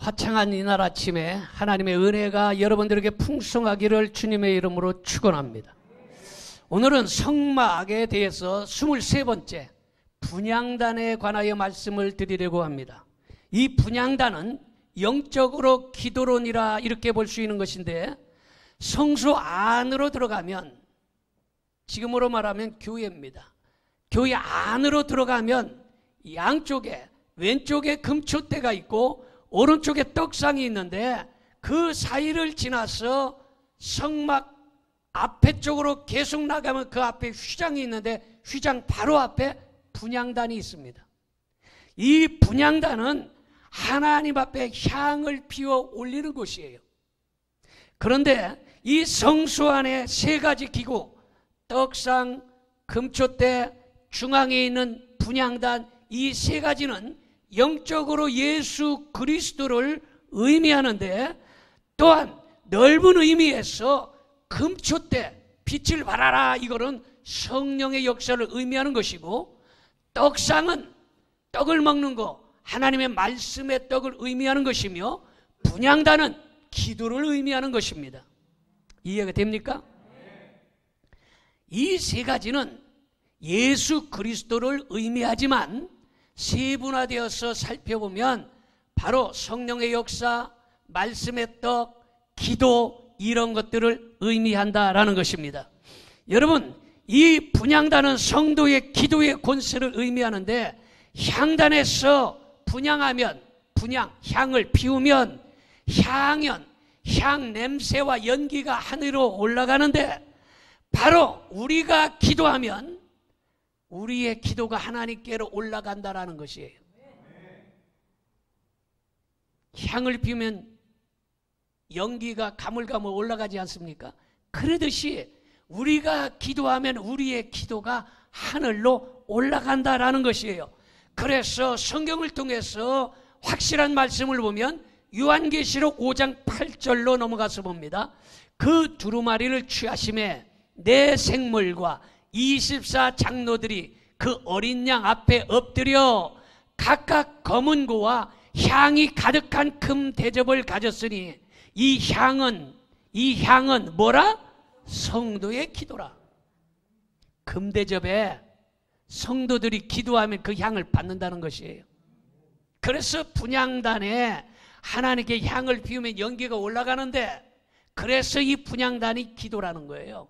화창한 이날 아침에 하나님의 은혜가 여러분들에게 풍성하기를 주님의 이름으로 축원합니다. 오늘은 성막에 대해서 23번째 분향단에 관하여 말씀을 드리려고 합니다. 이 분향단은 영적으로 기도론이라 이렇게 볼 수 있는 것인데, 성소 안으로 들어가면, 지금으로 말하면 교회입니다. 교회 안으로 들어가면 양쪽에, 왼쪽에 금초대가 있고 오른쪽에 떡상이 있는데, 그 사이를 지나서 성막 앞에 쪽으로 계속 나가면 그 앞에 휘장이 있는데, 휘장 바로 앞에 분향단이 있습니다. 이 분향단은 하나님 앞에 향을 피워 올리는 곳이에요. 그런데 이 성소 안에 세 가지 기구, 떡상, 금초대, 중앙에 있는 분향단, 이 세 가지는 영적으로 예수 그리스도를 의미하는데, 또한 넓은 의미에서 금초대, 빛을 발하라, 이거는 성령의 역사를 의미하는 것이고, 떡상은 떡을 먹는 거, 하나님의 말씀의 떡을 의미하는 것이며, 분향단은 기도를 의미하는 것입니다. 이해가 됩니까? 이 세 가지는 예수 그리스도를 의미하지만 세분화되어서 살펴보면 바로 성령의 역사, 말씀의 떡, 기도, 이런 것들을 의미한다라는 것입니다. 여러분, 이 분향단은 성도의 기도의 권세를 의미하는데, 향단에서 분향하면, 분향, 향을 피우면 향 냄새와 연기가 하늘로 올라가는데, 바로 우리가 기도하면 우리의 기도가 하나님께로 올라간다라는 것이에요. 향을 피우면 연기가 가물가물 올라가지 않습니까? 그러듯이 우리가 기도하면 우리의 기도가 하늘로 올라간다라는 것이에요. 그래서 성경을 통해서 확실한 말씀을 보면 요한계시록 5장 8절로 넘어가서 봅니다. 그 두루마리를 취하심에 내 생물과 24 장로들이 그 어린 양 앞에 엎드려 각각 검은 고와 향이 가득한 금 대접을 가졌으니, 이 향은 뭐라? 성도의 기도라. 금 대접에 성도들이 기도하면 그 향을 받는다는 것이에요. 그래서 분향단에 하나님께 향을 피우면 연기가 올라가는데, 그래서 이 분향단이 기도라는 거예요.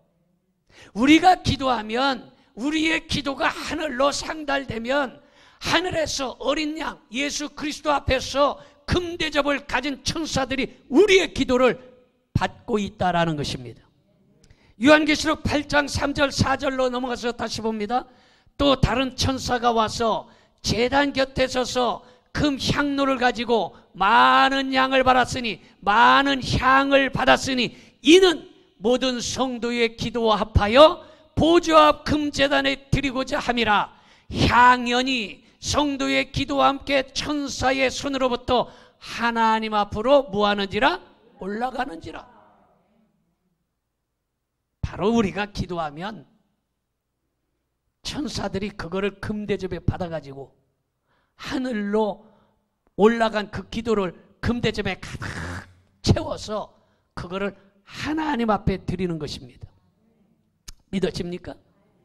우리가 기도하면, 우리의 기도가 하늘로 상달되면 하늘에서 어린 양 예수 그리스도 앞에서 금대접을 가진 천사들이 우리의 기도를 받고 있다라는 것입니다. 요한계시록 8장 3절 4절로 넘어가서 다시 봅니다. 또 다른 천사가 와서 제단 곁에 서서 금 향로를 가지고 많은 향을 받았으니, 이는 모든 성도의 기도와 합하여 보좌 앞 금제단에 드리고자 함이라. 향연이 성도의 기도와 함께 천사의 손으로부터 하나님 앞으로 뭐하는지라? 올라가는지라. 바로 우리가 기도하면 천사들이 그거를 금대접에 받아가지고 하늘로 올라간 그 기도를 금대접에 가득 채워서 그거를 하나님 앞에 드리는 것입니다. 믿어집니까?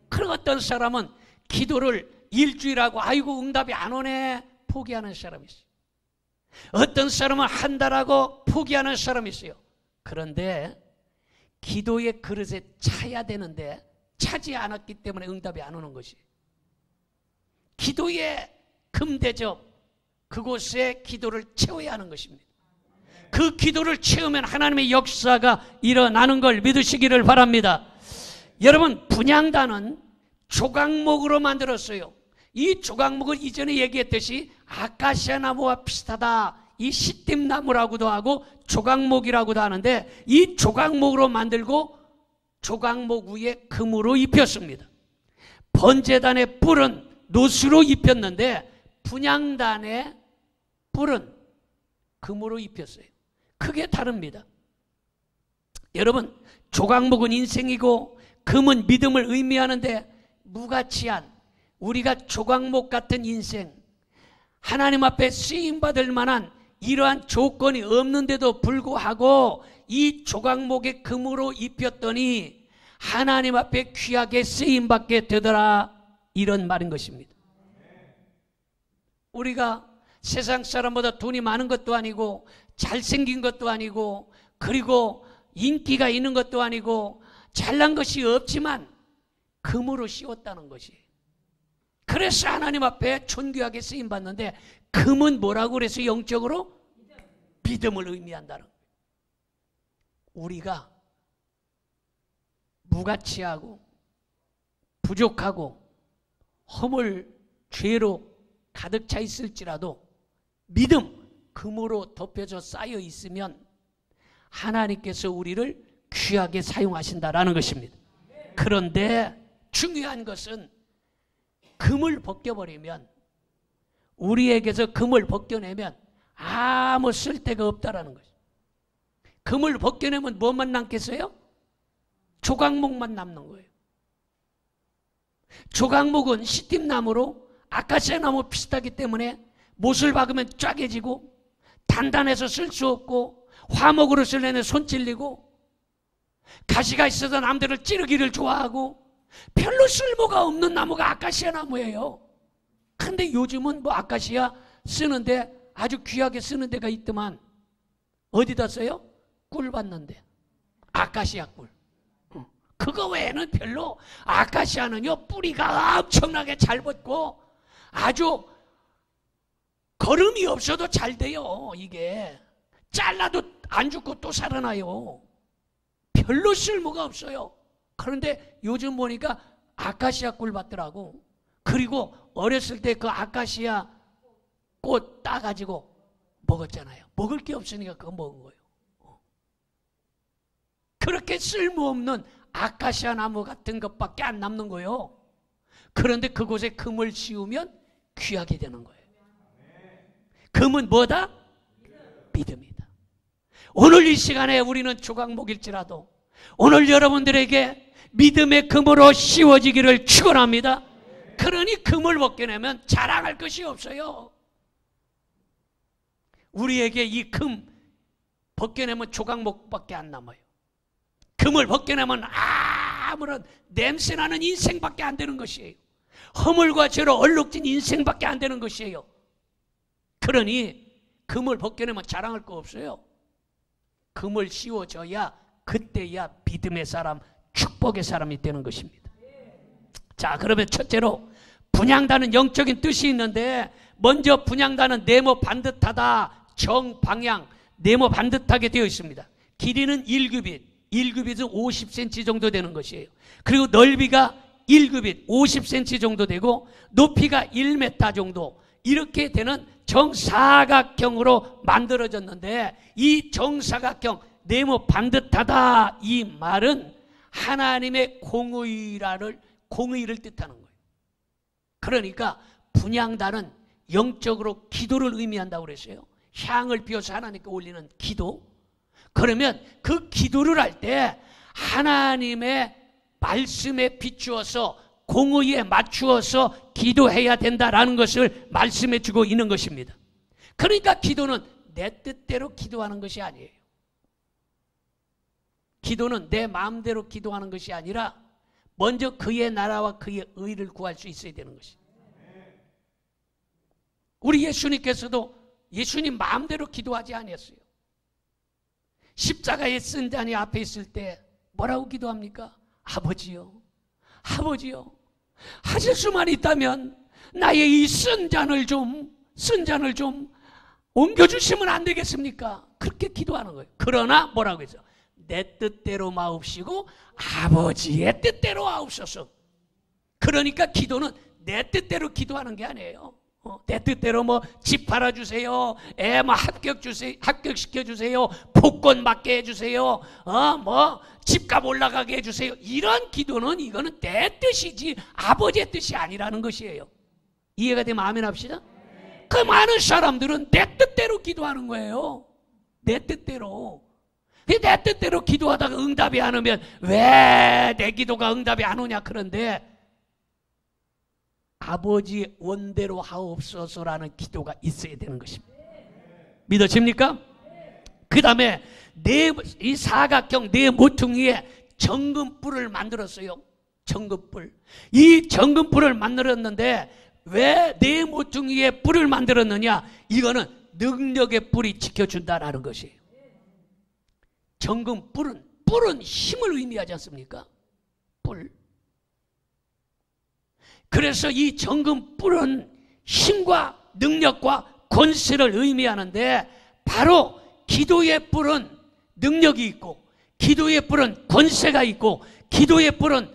그런 어떤 사람은 기도를 일주일하고 아이고 응답이 안 오네 포기하는 사람이 있어요. 어떤 사람은 한 달하고 포기하는 사람이 있어요. 그런데 기도의 그릇에 차야 되는데 차지 않았기 때문에 응답이 안 오는 것이, 기도의 금대접, 그곳에 기도를 채워야 하는 것입니다. 그 기도를 채우면 하나님의 역사가 일어나는 걸 믿으시기를 바랍니다. 여러분, 분향단은 조각목으로 만들었어요. 이 조각목은 이전에 얘기했듯이 아카시아 나무와 비슷하다. 이 시띠나무라고도 하고 조각목이라고도 하는데, 이 조각목으로 만들고 조각목 위에 금으로 입혔습니다. 번제단의 뿔은 노수로 입혔는데 분향단의 뿔은 금으로 입혔어요. 크게 다릅니다. 여러분, 조각목은 인생이고 금은 믿음을 의미하는데, 무가치한 우리가 조각목 같은 인생, 하나님 앞에 쓰임받을 만한 이러한 조건이 없는데도 불구하고 이 조각목에 금으로 입혔더니 하나님 앞에 귀하게 쓰임받게 되더라, 이런 말인 것입니다. 우리가 세상 사람보다 돈이 많은 것도 아니고 잘생긴 것도 아니고 그리고 인기가 있는 것도 아니고 잘난 것이 없지만 금으로 씌웠다는 것이, 그래서 하나님 앞에 존귀하게 쓰임받는데, 금은 뭐라고 그래서 영적으로? 믿음을 의미한다는 거예요. 우리가 무가치하고 부족하고 허물 죄로 가득 차 있을지라도 믿음, 금으로 덮여져 쌓여 있으면 하나님께서 우리를 귀하게 사용하신다라는 것입니다. 그런데 중요한 것은 금을 벗겨버리면, 우리에게서 금을 벗겨내면 아무 쓸데가 없다라는 것이죠. 금을 벗겨내면 뭐만 남겠어요? 조각목만 남는 거예요. 조각목은 시팀나무로 아카시아 나무 비슷하기 때문에 못을 박으면 쪼개지고 단단해서 쓸 수 없고, 화목으로 쓰려면 손 찔리고, 가시가 있어서 남들을 찌르기를 좋아하고, 별로 쓸모가 없는 나무가 아카시아 나무예요. 근데 요즘은 뭐 아카시아 쓰는데 아주 귀하게 쓰는 데가 있더만, 어디다 써요? 꿀 받는데, 아카시아 꿀. 그거 외에는 별로, 아카시아는요 뿌리가 엄청나게 잘 벗고 아주 거름이 없어도 잘 돼요. 이게 잘라도 안 죽고 또 살아나요. 별로 쓸모가 없어요. 그런데 요즘 보니까 아카시아 꿀 받더라고. 그리고 어렸을 때 그 아카시아 꽃 따가지고 먹었잖아요. 먹을 게 없으니까 그거 먹은 거예요. 그렇게 쓸모없는 아카시아 나무 같은 것밖에 안 남는 거예요. 그런데 그곳에 금을 씌우면 귀하게 되는 거예요. 금은 뭐다? 믿음이다. 오늘 이 시간에 우리는 조각목일지라도 오늘 여러분들에게 믿음의 금으로 씌워지기를 축원합니다. 그러니 금을 벗겨내면 자랑할 것이 없어요. 우리에게 이 금 벗겨내면 조각목밖에 안 남아요. 금을 벗겨내면 아무런 냄새나는 인생밖에 안 되는 것이에요. 허물과 죄로 얼룩진 인생밖에 안 되는 것이에요. 그러니 금을 벗겨내면 자랑할 거 없어요. 금을 씌워줘야 그때야 믿음의 사람, 축복의 사람이 되는 것입니다. 자, 그러면 첫째로 분향단은 영적인 뜻이 있는데, 먼저 분향단은 네모 반듯하다, 정방향, 네모 반듯하게 되어 있습니다. 길이는 1규빗, 1규빗은 50cm 정도 되는 것이에요. 그리고 넓이가 1규빗, 50cm 정도 되고 높이가 1m 정도, 이렇게 되는 정사각형으로 만들어졌는데, 이 정사각형, 네모 반듯하다, 이 말은 하나님의 공의를 뜻하는 거예요. 그러니까 분향단은 영적으로 기도를 의미한다고 그랬어요. 향을 피워서 하나님께 올리는 기도. 그러면 그 기도를 할 때 하나님의 말씀에 비추어서 공의에 맞추어서 기도해야 된다라는 것을 말씀해 주고 있는 것입니다. 그러니까 기도는 내 뜻대로 기도하는 것이 아니에요. 기도는 내 마음대로 기도하는 것이 아니라 먼저 그의 나라와 그의 의를 구할 수 있어야 되는 것입니다. 우리 예수님께서도 예수님 마음대로 기도하지 아니었어요. 십자가에 쓴 잔이 앞에 있을 때 뭐라고 기도합니까? 아버지요, 아버지요, 하실 수만 있다면 나의 이 쓴 잔을 좀 옮겨주시면 안 되겠습니까? 그렇게 기도하는 거예요. 그러나 뭐라고 했어요? 내 뜻대로 마옵시고 아버지의 뜻대로 하옵소서. 그러니까 기도는 내 뜻대로 기도하는 게 아니에요. 내 뜻대로 뭐 집 팔아주세요, 애 뭐 합격시켜주세요, 복권 받게 해주세요, 뭐 집값 올라가게 해주세요, 이런 기도는 이거는 내 뜻이지 아버지의 뜻이 아니라는 것이에요. 이해가 되면 아멘 합시다. 그 많은 사람들은 내 뜻대로 기도하는 거예요. 내 뜻대로. 내 뜻대로 기도하다가 응답이 안 오면 왜 내 기도가 응답이 안 오냐. 그런데 아버지의 원대로 하옵소서라는 기도가 있어야 되는 것입니다. 믿어집니까? 그 다음에 이 사각형 네 모퉁이에 정금불을 만들었어요. 정금불. 이 정금불을 만들었는데 왜 네 모퉁이에 뿔을 만들었느냐? 이거는 능력의 뿔이 지켜준다라는 것이에요. 정금뿔은, 뿔은 힘을 의미하지 않습니까? 뿔. 그래서 이 정금뿔은 힘과 능력과 권세를 의미하는데, 바로 기도의 뿔은 능력이 있고, 기도의 뿔은 권세가 있고, 기도의 뿔은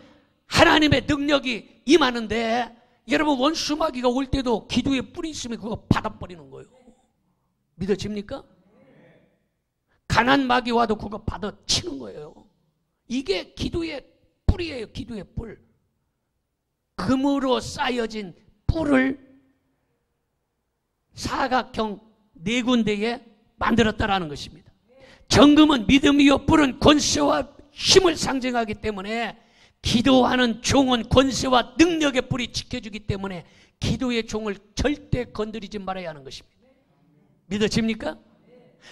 하나님의 능력이 임하는데, 여러분 원수마귀가 올 때도 기도의 뿔이 있으면 그거 받아버리는 거예요. 믿어집니까? 가난 마귀 와도 그거 받아치는 거예요. 이게 기도의 뿔이에요. 기도의 뿔. 금으로 쌓여진 뿔을 사각형 네 군데에 만들었다라는 것입니다. 정금은 믿음이요, 뿔은 권세와 힘을 상징하기 때문에 기도하는 종은 권세와 능력의 뿔이 지켜주기 때문에 기도의 종을 절대 건드리지 말아야 하는 것입니다. 믿어집니까?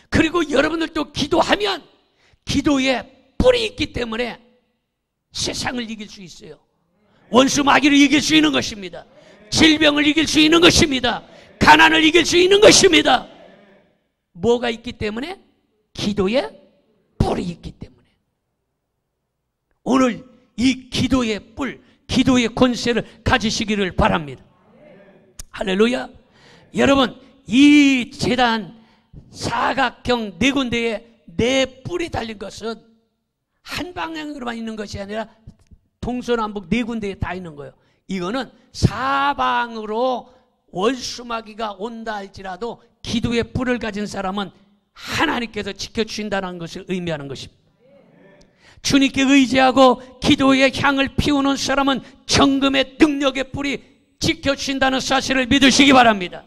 그리고 여러분들도 기도하면 기도에 뿔이 있기 때문에 세상을 이길 수 있어요. 원수 마귀를 이길 수 있는 것입니다. 질병을 이길 수 있는 것입니다. 가난을 이길 수 있는 것입니다. 뭐가 있기 때문에? 기도에 뿔이 있기 때문에. 오늘 이 기도의 뿔, 기도의 권세를 가지시기를 바랍니다. 할렐루야. 여러분, 이 제단 사각형 네 군데에 네 뿔이 달린 것은 한 방향으로만 있는 것이 아니라 동서남북 네 군데에 다 있는 거예요. 이거는 사방으로 원수마귀가 온다 할지라도 기도의 뿔을 가진 사람은 하나님께서 지켜주신다는 것을 의미하는 것입니다. 주님께 의지하고 기도의 향을 피우는 사람은 정금의 능력의 뿔이 지켜주신다는 사실을 믿으시기 바랍니다.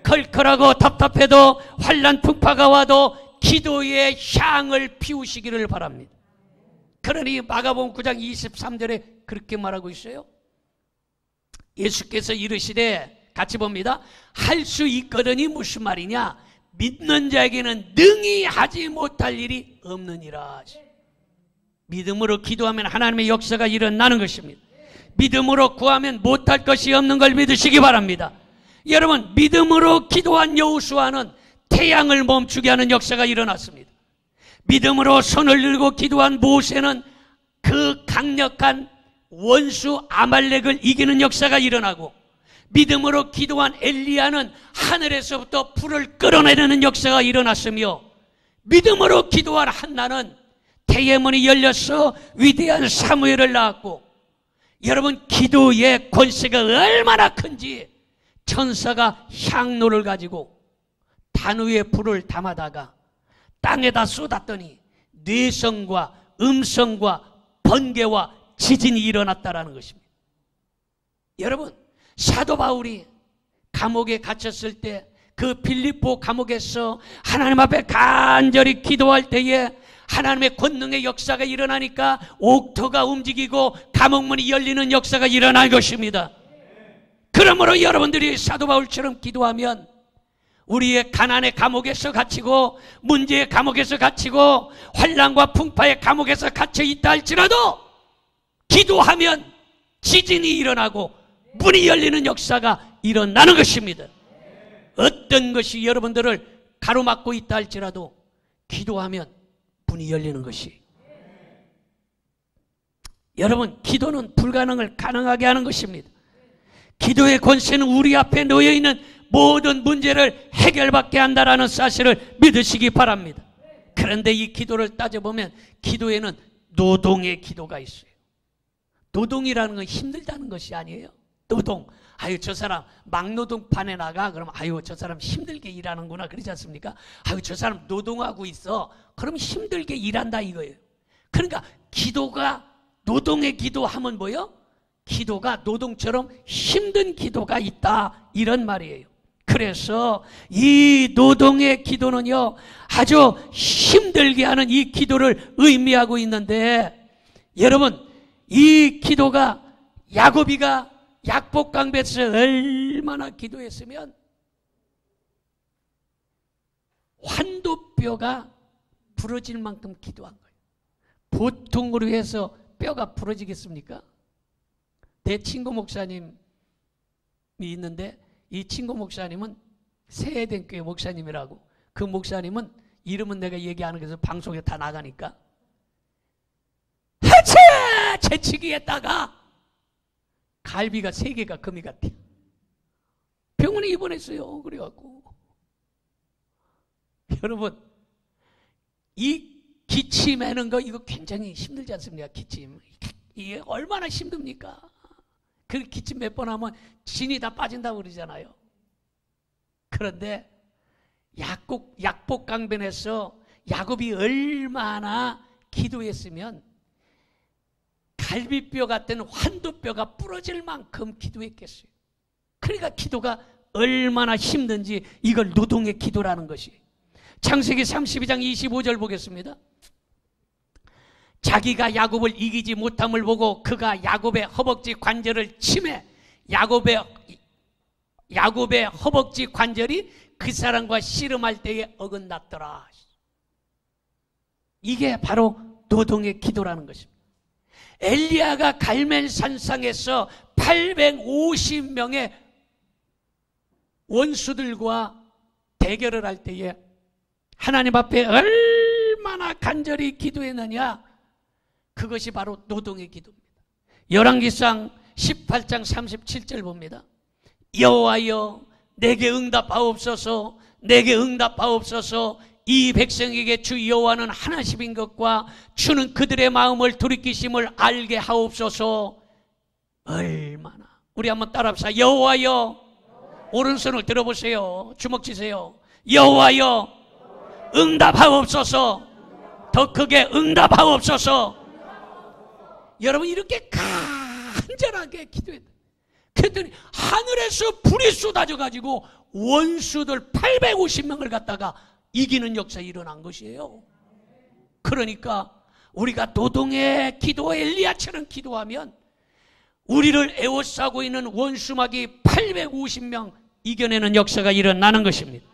컬컬하고 답답해도 환난 풍파가 와도 기도의 향을 피우시기를 바랍니다. 그러니 마가복음 9장 23절에 그렇게 말하고 있어요. 예수께서 이르시되, 같이 봅니다. 할 수 있거든이 무슨 말이냐? 믿는 자에게는 능히 하지 못할 일이 없느니라. 믿음으로 기도하면 하나님의 역사가 일어나는 것입니다. 믿음으로 구하면 못할 것이 없는 걸 믿으시기 바랍니다. 여러분, 믿음으로 기도한 여호수아는 태양을 멈추게 하는 역사가 일어났습니다. 믿음으로 손을 들고 기도한 모세는 그 강력한 원수 아말렉을 이기는 역사가 일어나고, 믿음으로 기도한 엘리야는 하늘에서부터 불을 끌어내는 역사가 일어났으며, 믿음으로 기도한 한나는 태의 문이 열려서 위대한 사무엘을 낳았고, 여러분, 기도의 권세가 얼마나 큰지 천사가 향로를 가지고 단우의 불을 담아다가 땅에다 쏟았더니 뇌성과 음성과 번개와 지진이 일어났다라는 것입니다. 여러분, 사도 바울이 감옥에 갇혔을 때 그 빌립보 감옥에서 하나님 앞에 간절히 기도할 때에 하나님의 권능의 역사가 일어나니까 옥토가 움직이고 감옥문이 열리는 역사가 일어날 것입니다. 그러므로 여러분들이 사도 바울처럼 기도하면 우리의 가난의 감옥에서 갇히고 문제의 감옥에서 갇히고 환난과 풍파의 감옥에서 갇혀 있다 할지라도 기도하면 지진이 일어나고 문이 열리는 역사가 일어나는 것입니다. 어떤 것이 여러분들을 가로막고 있다 할지라도 기도하면 문이 열리는 것이. 여러분, 기도는 불가능을 가능하게 하는 것입니다. 기도의 권세는 우리 앞에 놓여있는 모든 문제를 해결받게 한다는 사실을 믿으시기 바랍니다. 그런데 이 기도를 따져보면 기도에는 노동의 기도가 있어요. 노동이라는 건 힘들다는 것이 아니에요. 노동. 아유, 저 사람 막노동판에 나가. 그럼 아유, 저 사람 힘들게 일하는구나. 그러지 않습니까? 아유, 저 사람 노동하고 있어. 그럼 힘들게 일한다 이거예요. 그러니까 기도가 노동의 기도하면 뭐예요? 기도가 노동처럼 힘든 기도가 있다, 이런 말이에요. 그래서 이 노동의 기도는요, 아주 힘들게 하는 이 기도를 의미하고 있는데, 여러분, 이 기도가 야고비가 약복강배에서 얼마나 기도했으면 환도뼈가 부러질 만큼 기도한 거예요. 보통으로 해서 뼈가 부러지겠습니까? 내 친구 목사님이 있는데 이 친구 목사님은 세해된 교회 목사님이라고. 그 목사님은 이름은 내가 얘기 안 해서 방송에 다 나가니까 하체 재치기했다가 갈비가 3개가 금이 같아. 병원에 입원했어요. 그래갖고 여러분, 이 기침하는 거 이거 굉장히 힘들지 않습니까? 기침 이게 얼마나 힘듭니까? 그 기침 몇 번 하면 진이 다 빠진다고 그러잖아요. 그런데 약복강변에서 야곱이 얼마나 기도했으면 갈비뼈 같은 환도뼈가 부러질 만큼 기도했겠어요. 그러니까 기도가 얼마나 힘든지 이걸 노동의 기도라는 것이. 창세기 32장 25절 보겠습니다. 자기가 야곱을 이기지 못함을 보고 그가 야곱의 허벅지 관절을 치매 야곱의 허벅지 관절이 그 사람과 씨름할 때에 어긋났더라. 이게 바로 노동의 기도라는 것입니다. 엘리야가 갈멜산상에서 850명의 원수들과 대결을 할 때에 하나님 앞에 얼마나 간절히 기도했느냐, 그것이 바로 노동의 기도입니다. 열왕기상 18장 37절 봅니다. 여호와여 내게 응답하옵소서, 내게 응답하옵소서. 이 백성에게 주 여호와는 하나님인 것과 주는 그들의 마음을 돌이키심을 알게 하옵소서. 얼마나. 우리 한번 따라합시다. 여호와여, 오른손을 들어보세요. 주먹 치세요. 여호와여 응답하옵소서. 더 크게 응답하옵소서. 여러분, 이렇게 간절하게 기도했다. 그랬더니 하늘에서 불이 쏟아져 가지고 원수들 850명을 갖다가 이기는 역사가 일어난 것이에요. 그러니까 우리가 노동의 기도, 엘리야처럼 기도하면 우리를 에워싸고 있는 원수마귀 850명 이겨내는 역사가 일어나는 것입니다.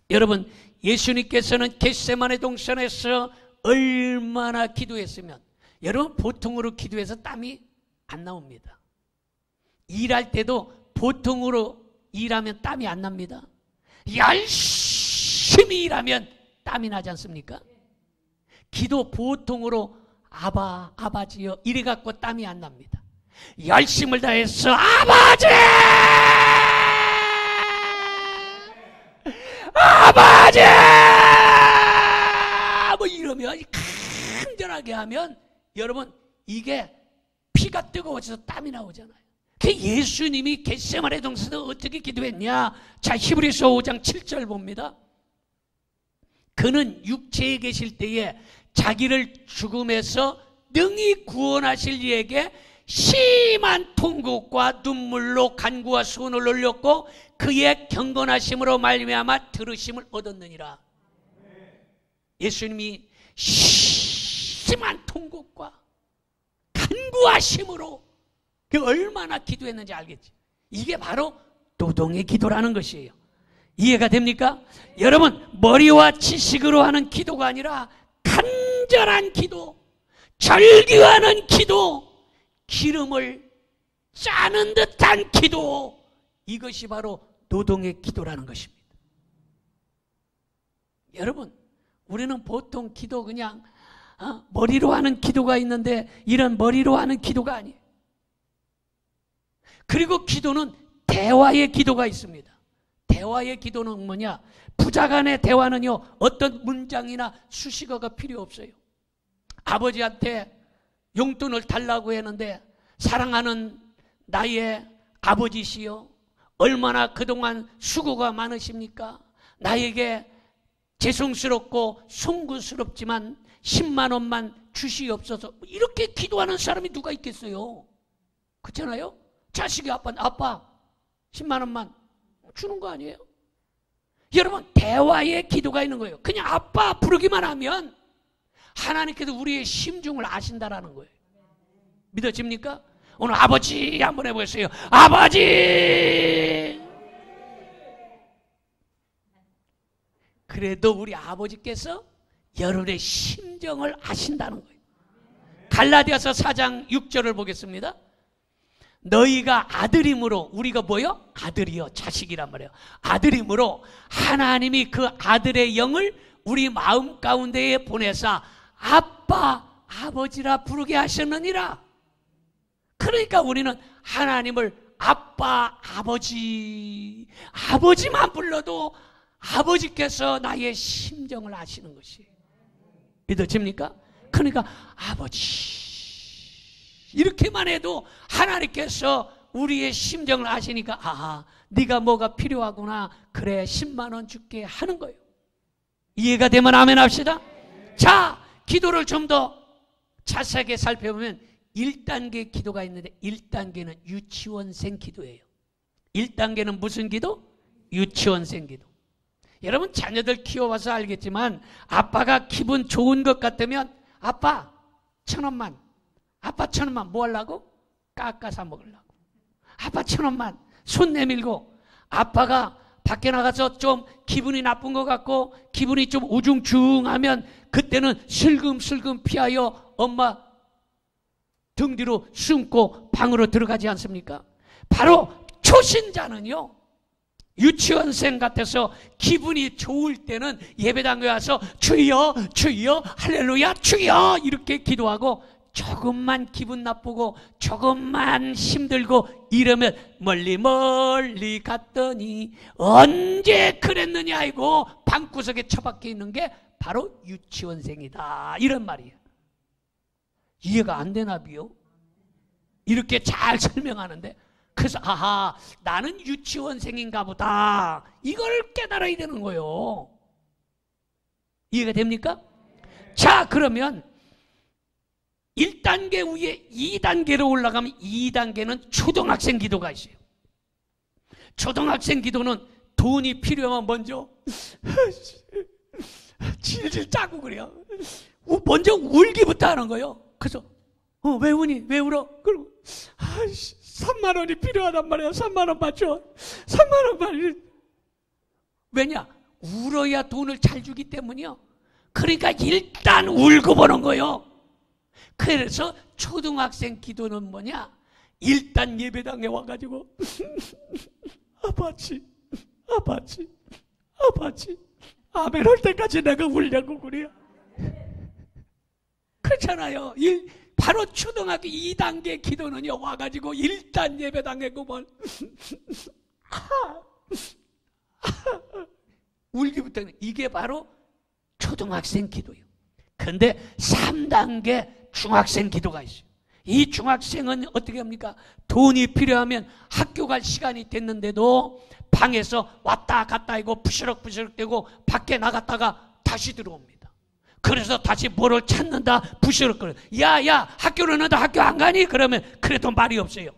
여러분, 예수님께서는 겟세마네 동산에서 얼마나 기도했으면, 여러분 보통으로 기도해서 땀이 안 나옵니다. 일할 때도 보통으로 일하면 땀이 안 납니다. 열심히 일하면 땀이 나지 않습니까? 기도 보통으로 아바지요 이래 갖고 땀이 안 납니다. 열심을 다해서 아버지 뭐 이러면 간절하게 하면 여러분 이게 피가 뜨거워져서 땀이 나오잖아요. 그 예수님이 겟세마네 동산에서 어떻게 기도했냐? 자, 히브리서 5장 7절 봅니다. 그는 육체에 계실 때에 자기를 죽음에서 능히 구원하실 이에게 심한 통곡과 눈물로 간구와 소원을 올렸고 그의 경건하심으로 말미암아 들으심을 얻었느니라. 예수님이 심한 통곡과 간구하심으로 그 얼마나 기도했는지 알겠지? 이게 바로 노동의 기도라는 것이에요. 이해가 됩니까? 여러분, 머리와 지식으로 하는 기도가 아니라 간절한 기도, 절규하는 기도, 기름을 짜는 듯한 기도, 이것이 바로 노동의 기도라는 것입니다. 여러분, 우리는 보통 기도 그냥 머리로 하는 기도가 있는데 이런 머리로 하는 기도가 아니에요. 그리고 기도는 대화의 기도가 있습니다. 대화의 기도는 뭐냐? 부자 간의 대화는요, 어떤 문장이나 수식어가 필요 없어요. 아버지한테 용돈을 달라고 했는데, 사랑하는 나의 아버지시여, 얼마나 그동안 수고가 많으십니까? 나에게 죄송스럽고 송구스럽지만 10만 원만 주시옵소서. 이렇게 기도하는 사람이 누가 있겠어요? 그렇잖아요? 자식이 아빠 10만 원만 주는 거 아니에요? 여러분, 대화의 기도가 있는 거예요. 그냥 아빠 부르기만 하면 하나님께서 우리의 심중을 아신다라는 거예요. 믿어집니까? 오늘 아버지 한번 해보겠어요. 아버지! 그래도 우리 아버지께서 여러분의 심정을 아신다는 거예요. 갈라디아서 4장 6절을 보겠습니다. 너희가 아들임으로, 우리가 뭐요? 아들이요, 자식이란 말이에요. 아들임으로 하나님이 그 아들의 영을 우리 마음 가운데에 보내사 아빠, 아버지라 부르게 하셨느니라. 그러니까 우리는 하나님을 아빠, 아버지만 불러도 아버지께서 나의 심정을 아시는 것이에요. 믿어집니까? 그러니까 아버지 이렇게만 해도 하나님께서 우리의 심정을 아시니까 아하, 네가 뭐가 필요하구나, 그래 10만 원 줄게 하는 거예요. 이해가 되면 아멘 합시다. 자, 기도를 좀 더 자세하게 살펴보면 1단계 기도가 있는데 1단계는 유치원생 기도예요. 1단계는 무슨 기도? 유치원생 기도. 여러분 자녀들 키워봐서 알겠지만 아빠가 기분 좋은 것 같으면 아빠 1,000원만, 아빠 1,000원만 뭐 하려고? 깎아서 먹으려고. 아빠 1,000원만 손 내밀고, 아빠가 밖에 나가서 좀 기분이 나쁜 것 같고 기분이 좀 우중충하면 그때는 슬금슬금 피하여 엄마 등 뒤로 숨고 방으로 들어가지 않습니까? 바로 초신자는요, 유치원생 같아서 기분이 좋을 때는 예배당에 와서 주여 주여 할렐루야 주여 이렇게 기도하고, 조금만 기분 나쁘고 조금만 힘들고 이러면 멀리 멀리 갔더니 언제 그랬느냐 하고 방구석에 처박혀 있는 게 바로 유치원생이다, 이런 말이에요. 이해가 안 되나비요? 이렇게 잘 설명하는데, 그래서 아하, 나는 유치원생인가 보다, 이걸 깨달아야 되는 거예요. 이해가 됩니까? 자, 그러면 1단계 후에 2단계로 올라가면 2단계는 초등학생 기도가 있어요. 초등학생 기도는 돈이 필요하면 먼저 질질 짜고 그래요. 먼저 울기부터 하는 거예요. 그래서 왜 우니? 왜 울어? 그리고 3만 원이 필요하단 말이야. 3만 원만 줘. 3만 원만. 왜냐? 울어야 돈을 잘 주기 때문이요. 그러니까 일단 울고 보는 거예요. 그래서 초등학생 기도는 뭐냐? 일단 예배당에 와가지고 아버지 아멘 할 때까지 내가 울려고 그래요. 그렇잖아요. 바로 초등학교 2단계 기도는요, 와가지고 일단 예배당에 그만 울기부터는 이게 바로 초등학생 기도예요. 근데 3단계 중학생 기도가 있어요. 이 중학생은 어떻게 합니까? 돈이 필요하면 학교 갈 시간이 됐는데도 방에서 왔다 갔다 하고 부시럭부시럭 대고 밖에 나갔다가 다시 들어옵니다. 그래서 다시 뭐를 찾는다, 부시럭거려. 야야, 학교를 넣는다, 학교 안 가니? 그러면 그래도 말이 없어요.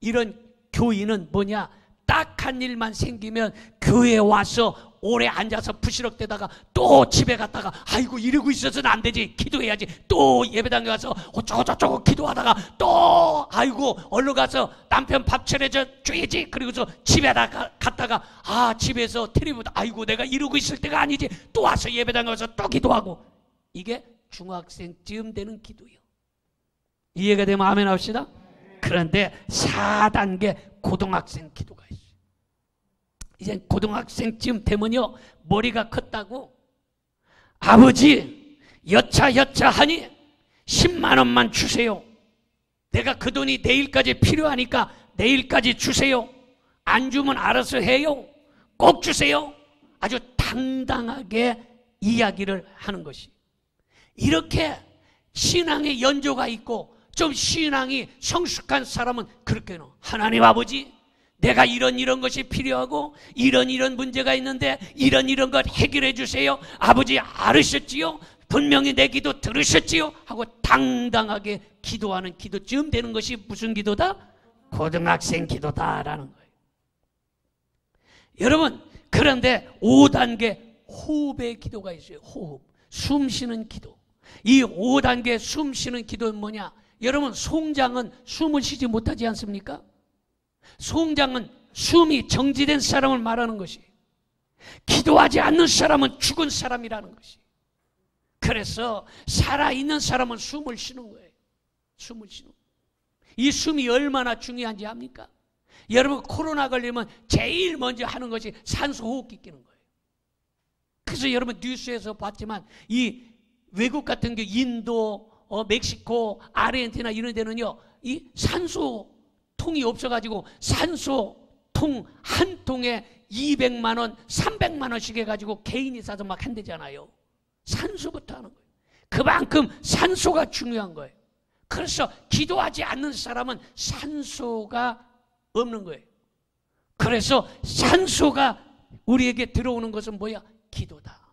이런 교인은 뭐냐? 딱한 일만 생기면 교회에 와서 오래 앉아서 부시럭대다가 또 집에 갔다가 아이고 이러고 있어서는 안 되지, 기도해야지. 또 예배당에 가서 어쩌고저쩌고 기도하다가 또 아이고 얼른 가서 남편 밥 차려줘야지. 그리고서 집에 갔다가 집에서 텔레비 보다 아이고 내가 이러고 있을 때가 아니지. 또 와서 예배당에 가서 또 기도하고. 이게 중학생쯤 되는 기도예요. 이해가 되면 아멘 합시다. 그런데 4단계 고등학생 기도가 있어요. 이제 고등학생쯤 되면요, 머리가 컸다고 아버지 여차하니 10만 원만 주세요. 내가 그 돈이 내일까지 필요하니까 내일까지 주세요. 안 주면 알아서 해요. 꼭 주세요. 아주 당당하게 이야기를 하는 것이, 이렇게 신앙의 연조가 있고 좀 신앙이 성숙한 사람은 그렇게는 하나님 아버지, 내가 이런 것이 필요하고 이런 문제가 있는데 이런 것 해결해 주세요. 아버지 알으셨지요? 분명히 내 기도 들으셨지요? 하고 당당하게 기도하는 기도쯤 되는 것이 무슨 기도다? 고등학생 기도다라는 거예요. 여러분, 그런데 5단계 호흡의 기도가 있어요. 호흡, 숨 쉬는 기도. 이 5단계 숨 쉬는 기도는 뭐냐? 여러분, 송장은 숨을 쉬지 못하지 않습니까? 송장은 숨이 정지된 사람을 말하는 것이에요. 기도하지 않는 사람은 죽은 사람이라는 것이. 그래서 살아있는 사람은 숨을 쉬는 거예요. 숨을 쉬는 거예요. 이 숨이 얼마나 중요한지 압니까? 여러분, 코로나 걸리면 제일 먼저 하는 것이 산소 호흡기 끼는 거예요. 그래서 여러분 뉴스에서 봤지만 이 외국 같은 경우 인도, 멕시코, 아르헨티나 이런 데는요, 이 산소통이 없어가지고 산소통 한 통에 200만 원, 300만 원씩 해가지고 개인이 사서 막 한대잖아요. 산소부터 하는 거예요. 그만큼 산소가 중요한 거예요. 그래서 기도하지 않는 사람은 산소가 없는 거예요. 그래서 산소가 우리에게 들어오는 것은 뭐야? 기도다.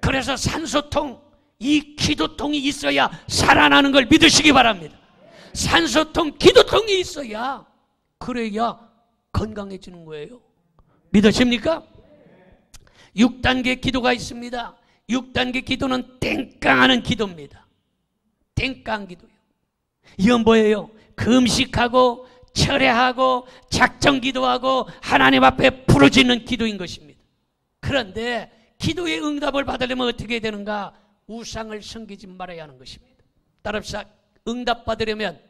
그래서 산소통, 이 기도통이 있어야 살아나는 걸 믿으시기 바랍니다. 산소통, 기도통이 있어야, 그래야 건강해지는 거예요. 믿으십니까? 6단계 기도가 있습니다. 6단계 기도는 땡깡하는 기도입니다. 땡깡 기도예요. 이건 뭐예요? 금식하고 철회하고 작정 기도하고 하나님 앞에 부르짖는 기도인 것입니다. 그런데 기도의 응답을 받으려면 어떻게 해야 되는가? 우상을 섬기지 말아야 하는 것입니다. 따라합시다. 응답받으려면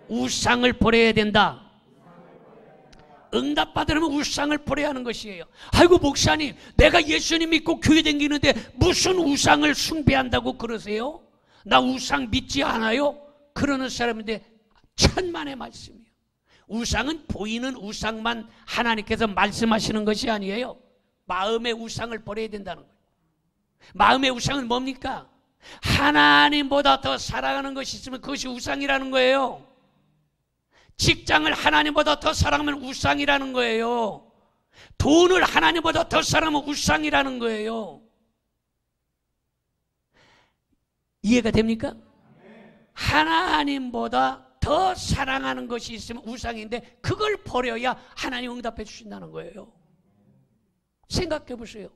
우상을 버려야 된다. 응답받으려면 우상을 버려야 하는 것이에요. 아이고 목사님, 내가 예수님 믿고 교회 다니는데 무슨 우상을 숭배한다고 그러세요? 나 우상 믿지 않아요? 그러는 사람인데 천만의 말씀이에요. 우상은 보이는 우상만 하나님께서 말씀하시는 것이 아니에요. 마음의 우상을 버려야 된다는 거예요. 마음의 우상은 뭡니까? 하나님보다 더 사랑하는 것이 있으면 그것이 우상이라는 거예요. 직장을 하나님보다 더 사랑하면 우상이라는 거예요. 돈을 하나님보다 더 사랑하면 우상이라는 거예요. 이해가 됩니까? 하나님보다 더 사랑하는 것이 있으면 우상인데 그걸 버려야 하나님 응답해 주신다는 거예요. 생각해 보세요.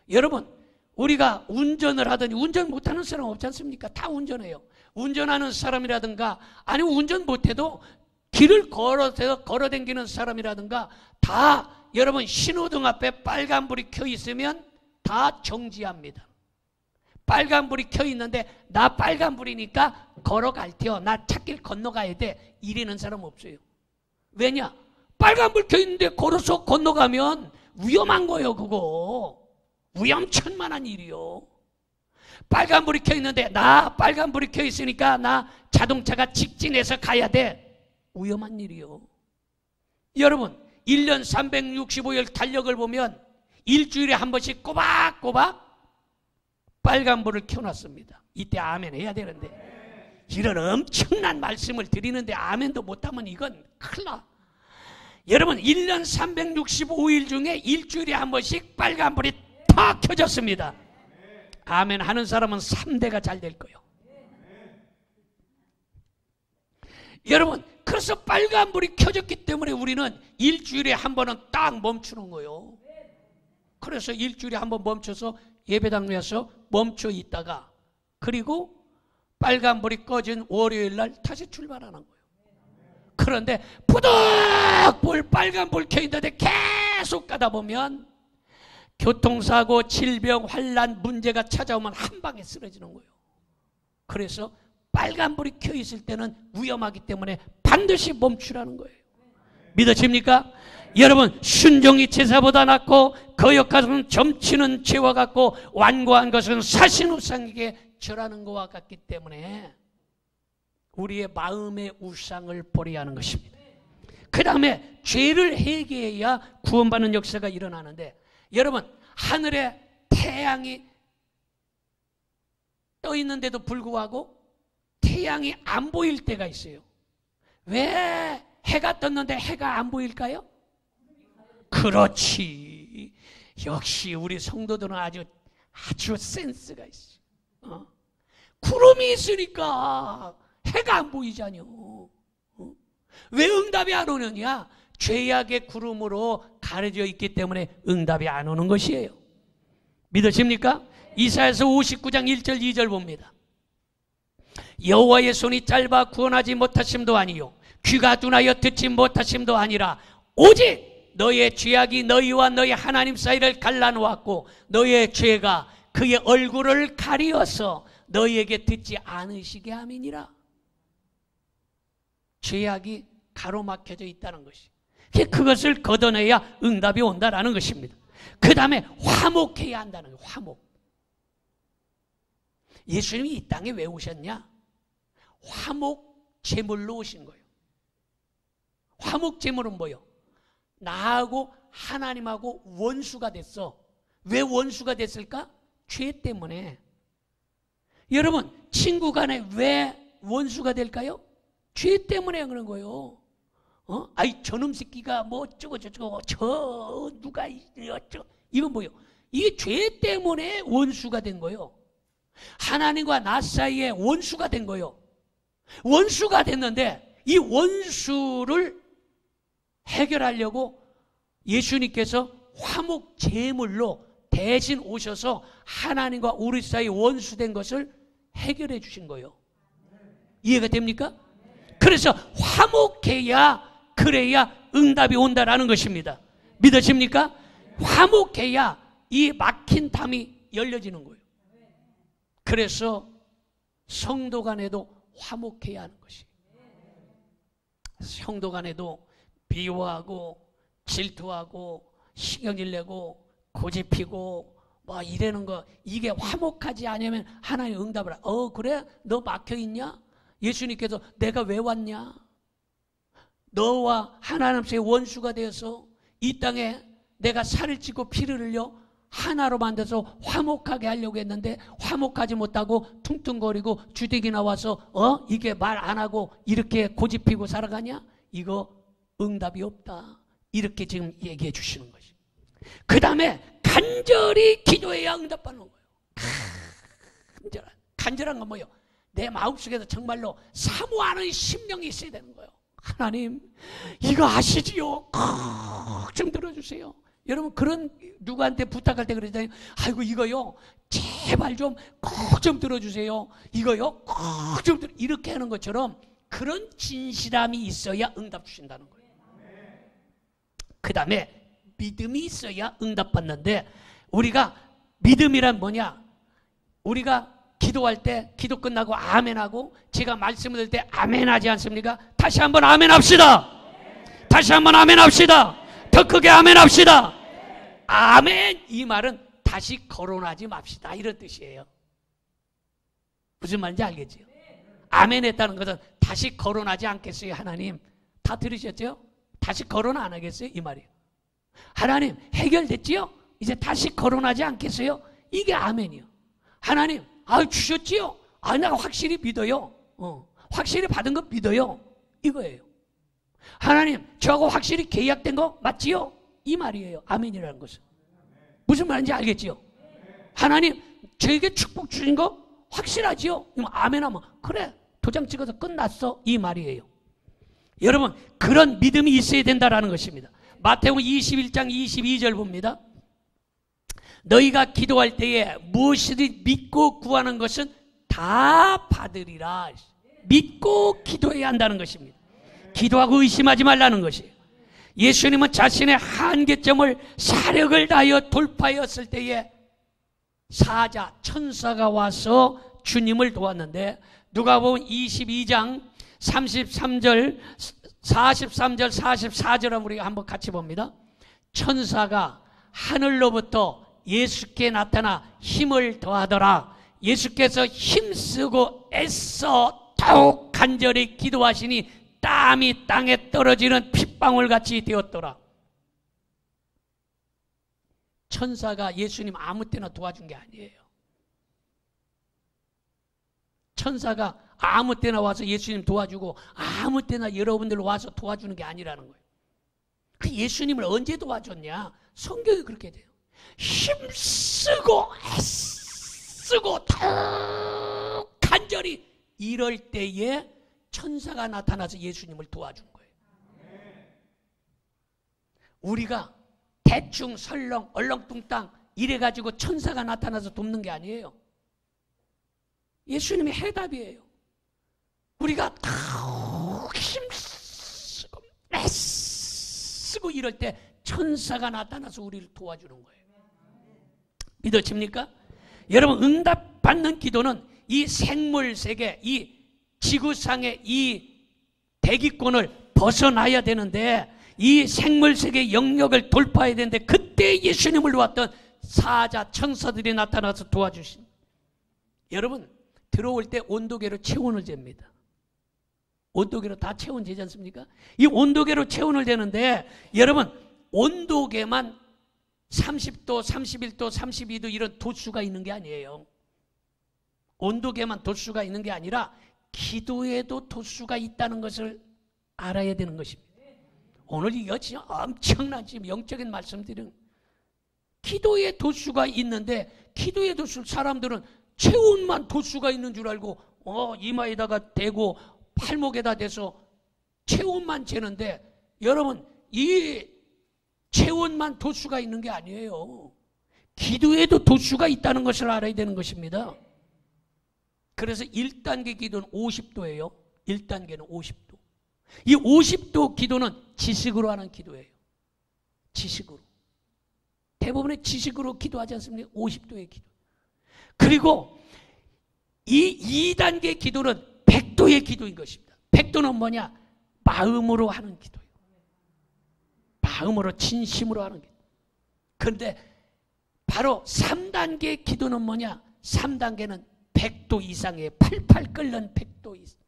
여러분, 우리가 운전을 하더니 운전 못하는 사람 없지 않습니까? 다 운전해요. 운전하는 사람이라든가 아니면 운전 못해도 길을 걸어다니는 사람이라든가 다 여러분 신호등 앞에 빨간불이 켜 있으면 다 정지합니다. 빨간불이 켜 있는데 나 빨간불이니까 걸어갈 테요. 나 찻길 건너가야 돼. 이러는 사람 없어요. 왜냐? 빨간불 켜 있는데 걸어서 건너가면 위험한 거예요. 그거 위험천만한 일이요. 빨간불이 켜 있는데 나 빨간불이 켜 있으니까 나 자동차가 직진해서 가야 돼. 위험한 일이요. 여러분 1년 365일 달력을 보면 일주일에 한 번씩 꼬박꼬박 빨간불을 켜놨습니다. 이때 아멘 해야 되는데 이런 엄청난 말씀을 드리는데 아멘도 못하면 이건 큰일 나. 여러분 1년 365일 중에 일주일에 한 번씩 빨간불이 탁 켜졌습니다. 아멘 하는 사람은 3대가 잘 될 거예요. 여러분 그래서 빨간불이 켜졌기 때문에 우리는 일주일에 한 번은 딱 멈추는 거예요. 그래서 일주일에 한 번 멈춰서 예배당에서 멈춰 있다가 그리고 빨간불이 꺼진 월요일 날 다시 출발하는 거예요. 그런데 부득불 빨간불 켜 있는데 계속 가다 보면 교통사고, 질병, 환난, 문제가 찾아오면 한 방에 쓰러지는 거예요. 그래서 빨간불이 켜 있을 때는 위험하기 때문에 반드시 멈추라는 거예요. 믿어집니까? 여러분 순종이 제사보다 낫고 거역하는 점치는 죄와 같고 완고한 것은 사신우상에게 절하는 것과 같기 때문에 우리의 마음의 우상을 버려야 하는 것입니다. 그 다음에 죄를 회개해야 구원받는 역사가 일어나는데 여러분 하늘에 태양이 떠 있는데도 불구하고 태양이 안 보일 때가 있어요. 왜 해가 떴는데 해가 안 보일까요? 그렇지. 역시 우리 성도들은 아주 센스가 있어. 구름이 있으니까 해가 안 보이잖요. 왜 응답이 안 오느냐? 죄악의 구름으로 가려져 있기 때문에 응답이 안 오는 것이에요. 믿으십니까? 이사야서 59장 1절 2절 봅니다. 여호와의 손이 짧아 구원하지 못하심도 아니요 귀가 둔하여 듣지 못하심도 아니라 오직 너의 죄악이 너희와 너희 하나님 사이를 갈라놓았고 너의 죄가 그의 얼굴을 가리어서 너희에게 듣지 않으시게 함이니라. 죄악이 가로막혀져 있다는 것이, 그것을 걷어내야 응답이 온다라는 것입니다. 그 다음에 화목해야 한다는 거예요. 화목. 예수님이 이 땅에 왜 오셨냐? 화목 제물로 오신 거예요. 화목 제물은 뭐예요? 나하고 하나님하고 원수가 됐어. 왜 원수가 됐을까? 죄 때문에. 여러분, 친구 간에 왜 원수가 될까요? 죄 때문에 그런 거예요. 아이 저놈 새끼가 뭐 어쩌고 저쩌고 저 누가 어쩌고, 이건 뭐예요? 이게 죄 때문에 원수가 된 거예요. 하나님과 나 사이에 원수가 된 거예요. 원수가 됐는데 이 원수를 해결하려고 예수님께서 화목 제물로 대신 오셔서 하나님과 우리 사이 원수된 것을 해결해 주신 거예요. 이해가 됩니까? 그래서 화목해야, 그래야 응답이 온다라는 것입니다. 믿으십니까? 화목해야 이 막힌 담이 열려지는 거예요. 그래서 성도 간에도 화목해야 하는 것이, 성도 간에도 비호하고 질투하고 신경질 내고 고집피고 뭐 이러는 거, 이게 화목하지 않으면 하나님 응답을 그래? 너 막혀있냐? 예수님께서 내가 왜 왔냐? 너와 하나님 사이의 원수가 되어서 이 땅에 내가 살을 찌고 피를 흘려 하나로 만들어서 화목하게 하려고 했는데 화목하지 못하고 퉁퉁거리고 주택이 나와서 이게 말 안 하고 이렇게 고집피고 살아가냐? 이거 응답이 없다. 이렇게 지금 얘기해 주시는 것이. 그 다음에 간절히 기도해야 응답받는 거예요. 간절한 건 뭐예요? 내 마음속에서 정말로 사모하는 심령이 있어야 되는 거예요. 하나님, 이거 아시지요? 좀 들어주세요. 여러분, 그런 누구한테 부탁할 때 그러잖아요. 아이고 이거요 제발 좀 꼭 좀 들어주세요. 이거요 꼭 좀 이렇게 하는 것처럼 그런 진실함이 있어야 응답 주신다는 거예요. 그 다음에 믿음이 있어야 응답받는데, 우리가 믿음이란 뭐냐? 우리가 기도할 때 기도 끝나고 아멘하고 제가 말씀을 드릴 때 아멘하지 않습니까? 다시 한번 아멘합시다. 다시 한번 아멘합시다. 더 크게 아멘합시다. 아멘, 이 말은 다시 거론하지 맙시다, 이런 뜻이에요. 무슨 말인지 알겠죠? 아멘했다는 것은 다시 거론하지 않겠어요. 하나님, 다 들으셨죠? 다시 거론 안 하겠어요, 이 말이에요. 하나님, 해결됐지요? 이제 다시 거론하지 않겠어요? 이게 아멘이요. 하나님, 주셨지요? 내가 확실히 믿어요. 확실히 받은 거 믿어요. 이거예요. 하나님, 저하고 확실히 계약된 거 맞지요? 이 말이에요. 아멘이라는 것은. 무슨 말인지 알겠지요? 하나님, 저에게 축복 주신 거 확실하지요? 아멘하면 그래, 도장 찍어서 끝났어, 이 말이에요. 여러분, 그런 믿음이 있어야 된다는 것입니다. 마태복음 21장 22절 봅니다. 너희가 기도할 때에 무엇이든 믿고 구하는 것은 다 받으리라. 믿고 기도해야 한다는 것입니다. 기도하고 의심하지 말라는 것이에요. 예수님은 자신의 한계점을 사력을 다하여 돌파했을 때에 사자, 천사가 와서 주님을 도왔는데, 누가복음 22장 33절, 43절, 44절을 우리가 한번 같이 봅니다. 천사가 하늘로부터 예수께 나타나 힘을 더하더라. 예수께서 힘쓰고 애써 더욱 간절히 기도하시니 땀이 땅에 떨어지는 핏방울같이 되었더라. 천사가 예수님 아무 때나 도와준 게 아니에요. 천사가 아무 때나 와서 예수님 도와주고 아무 때나 여러분들 와서 도와주는 게 아니라는 거예요. 그 예수님을 언제 도와줬냐? 성경이 그렇게 돼요. 힘쓰고 애쓰고 더욱 간절히 이럴 때에 천사가 나타나서 예수님을 도와준 거예요. 우리가 대충 설렁 얼렁뚱땅 이래가지고 천사가 나타나서 돕는 게 아니에요. 예수님의 해답이에요. 우리가 힘쓰고 애쓰고 이럴 때 천사가 나타나서 우리를 도와주는 거예요. 믿어집니까? 여러분, 응답받는 기도는 이 생물세계, 이 지구상의 이 대기권을 벗어나야 되는데, 이 생물세계 영역을 돌파해야 되는데, 그때 예수님을 도왔던 사자 천사들이 나타나서 도와주신. 여러분, 들어올 때 온도계로 체온을 잽니다. 온도계로 다 체온 재지 않습니까? 이 온도계로 체온을 재는데, 여러분, 온도계만 30도, 31도, 32도 이런 도수가 있는 게 아니에요. 온도계만 도수가 있는 게 아니라 기도에도 도수가 있다는 것을 알아야 되는 것입니다. 오늘 이거 진짜 엄청난 지금 영적인 말씀들은 기도의 도수가 있는데, 기도의 도수, 사람들은 체온만 도수가 있는 줄 알고 이마에다가 대고 팔목에다 대서 체온만 재는데, 여러분, 이 체온만 도수가 있는 게 아니에요. 기도에도 도수가 있다는 것을 알아야 되는 것입니다. 그래서 1단계 기도는 50도예요. 1단계는 50도. 이 50도 기도는 지식으로 하는 기도예요. 지식으로. 대부분의 지식으로 기도하지 않습니까? 50도의 기도. 그리고 이 2단계 기도는 100도의 기도인 것입니다. 100도는 뭐냐? 마음으로 하는 기도예요. 마음으로 진심으로 하는 기도. 그런데 바로 3단계 기도는 뭐냐? 3단계는 100도 이상의 팔팔 끓는 100도 이상.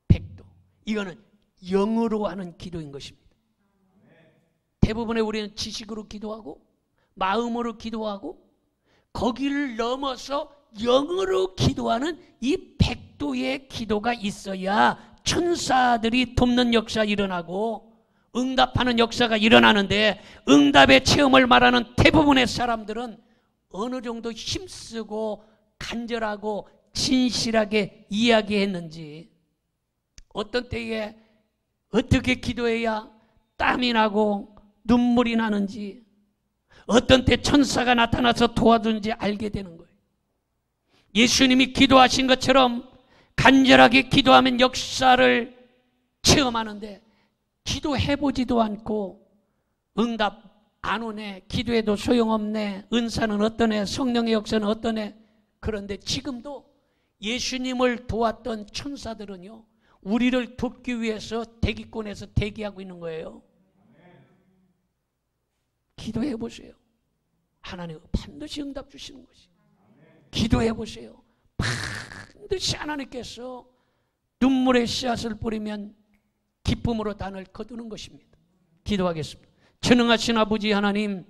100도. 이거는 영으로 하는 기도인 것입니다. 대부분의 우리는 지식으로 기도하고 마음으로 기도하고 거기를 넘어서 영으로 기도하는 이 100도의 기도가 있어야 천사들이 돕는 역사가 일어나고 응답하는 역사가 일어나는데, 응답의 체험을 말하는 대부분의 사람들은 어느 정도 힘쓰고 간절하고 진실하게 이야기했는지, 어떤 때에 어떻게 기도해야 땀이 나고 눈물이 나는지, 어떤 때 천사가 나타나서 도와주는지 알게 되는 거예요. 예수님이 기도하신 것처럼 간절하게 기도하면 역사를 체험하는데, 기도해보지도 않고 응답 안 오네, 기도해도 소용없네, 은사는 어떠네, 성령의 역사는 어떠네. 그런데 지금도 예수님을 도왔던 천사들은요, 우리를 돕기 위해서 대기권에서 대기하고 있는 거예요. 기도해 보세요. 하나님 반드시 응답 주시는 것이. 기도해 보세요. 반드시 하나님께서 눈물의 씨앗을 뿌리면 기쁨으로 단을 거두는 것입니다. 기도하겠습니다. 전능하신 아버지 하나님,